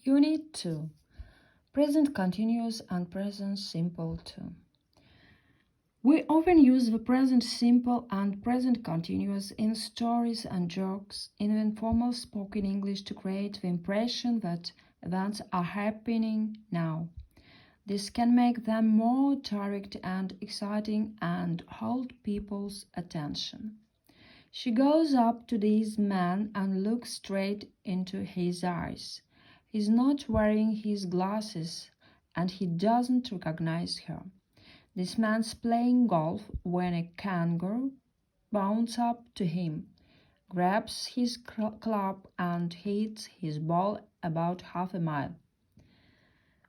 Unit 2. Present continuous and present simple too. We often use the present simple and present continuous in stories and jokes in informal spoken English to create the impression that events are happening now. This can make them more direct and exciting and hold people's attention. She goes up to this man and looks straight into his eyes. He's not wearing his glasses and he doesn't recognize her. This man's playing golf when a kangaroo bounds up to him, grabs his club and hits his ball about half a mile.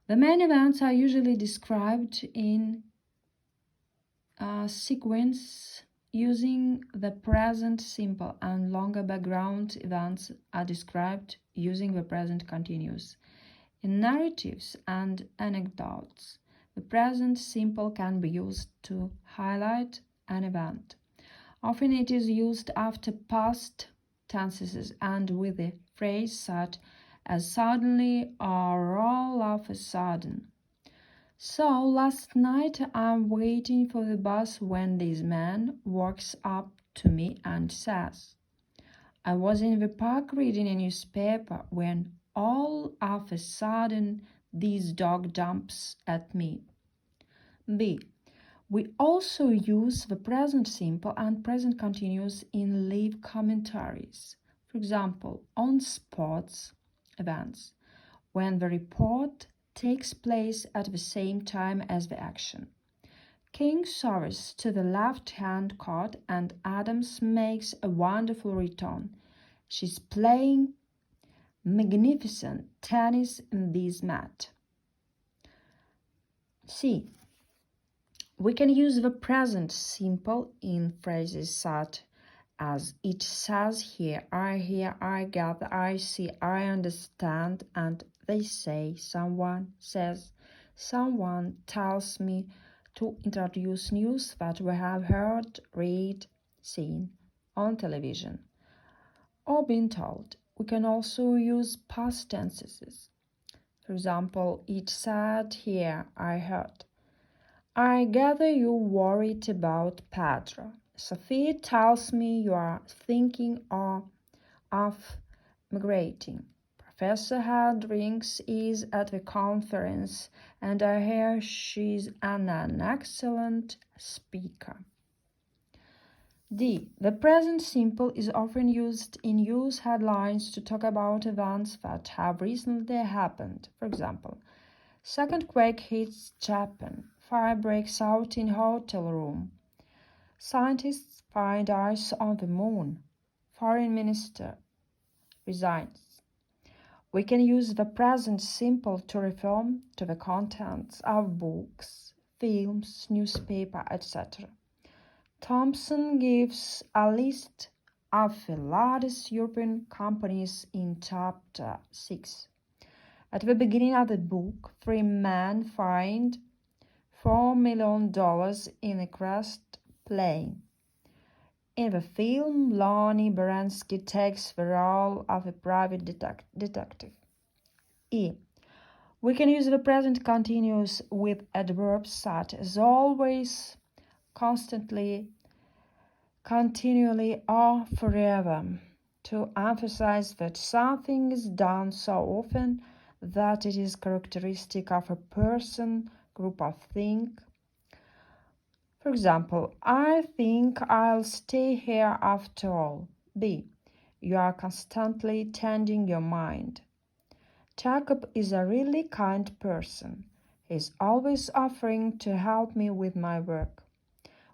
The main events are usually described in a sequence using the present simple, and longer background events are described using the present continuous. In narratives and anecdotes, the present simple can be used to highlight an event. Often it is used after past tenses and with a phrase such as suddenly or all of a sudden. So last night I'm waiting for the bus when this man walks up to me and says, I was in the park reading a newspaper when all of a sudden this dog jumps at me. B. We also use the present simple and present continuous in live commentaries. For example, on sports events, when the report takes place at the same time as the action. King serves to the left-hand court and Adams makes a wonderful return. She's playing magnificent tennis in this mat. C. We can use the present simple in phrases such as it says here, I gather, I see, I understand, and they say, someone says, someone tells me, to introduce news that we have heard, read, seen on television, or been told. We can also use past tenses. For example, it said here, I heard. I gather you're worried about Pedro. Sophie tells me you are thinking of migrating. Professor Hendricks is at a conference and I hear she's an excellent speaker. D. The present simple is often used in news headlines to talk about events that have recently happened. For example, second quake hits Japan. Fire breaks out in hotel room. Scientists find ice on the moon. Foreign minister resigns. We can use the present simple to refer to the contents of books, films, newspaper, etc. Thompson gives a list of the largest European companies in chapter 6. At the beginning of the book, 3 men find $4 million in a crashed plane. In the film, Lonnie Baranski takes the role of a private detective. E. We can use the present continuous with adverbs such as always, constantly, continually, or forever to emphasize that something is done so often that it is characteristic of a person, group, or thing. For example, I think I'll stay here after all. B. You are constantly changing your mind. Jacob is a really kind person. He's always offering to help me with my work.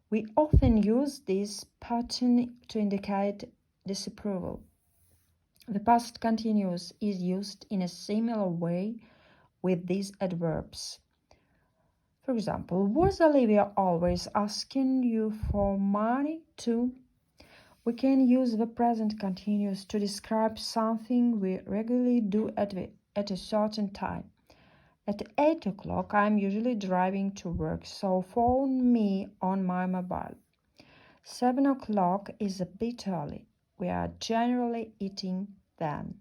We often use this pattern to indicate disapproval. The past continuous is used in a similar way with these adverbs. For example, was Olivia always asking you for money too? We can use the present continuous to describe something we regularly do at a certain time. At 8 o'clock, I'm usually driving to work, so phone me on my mobile. 7 o'clock is a bit early. We are generally eating then.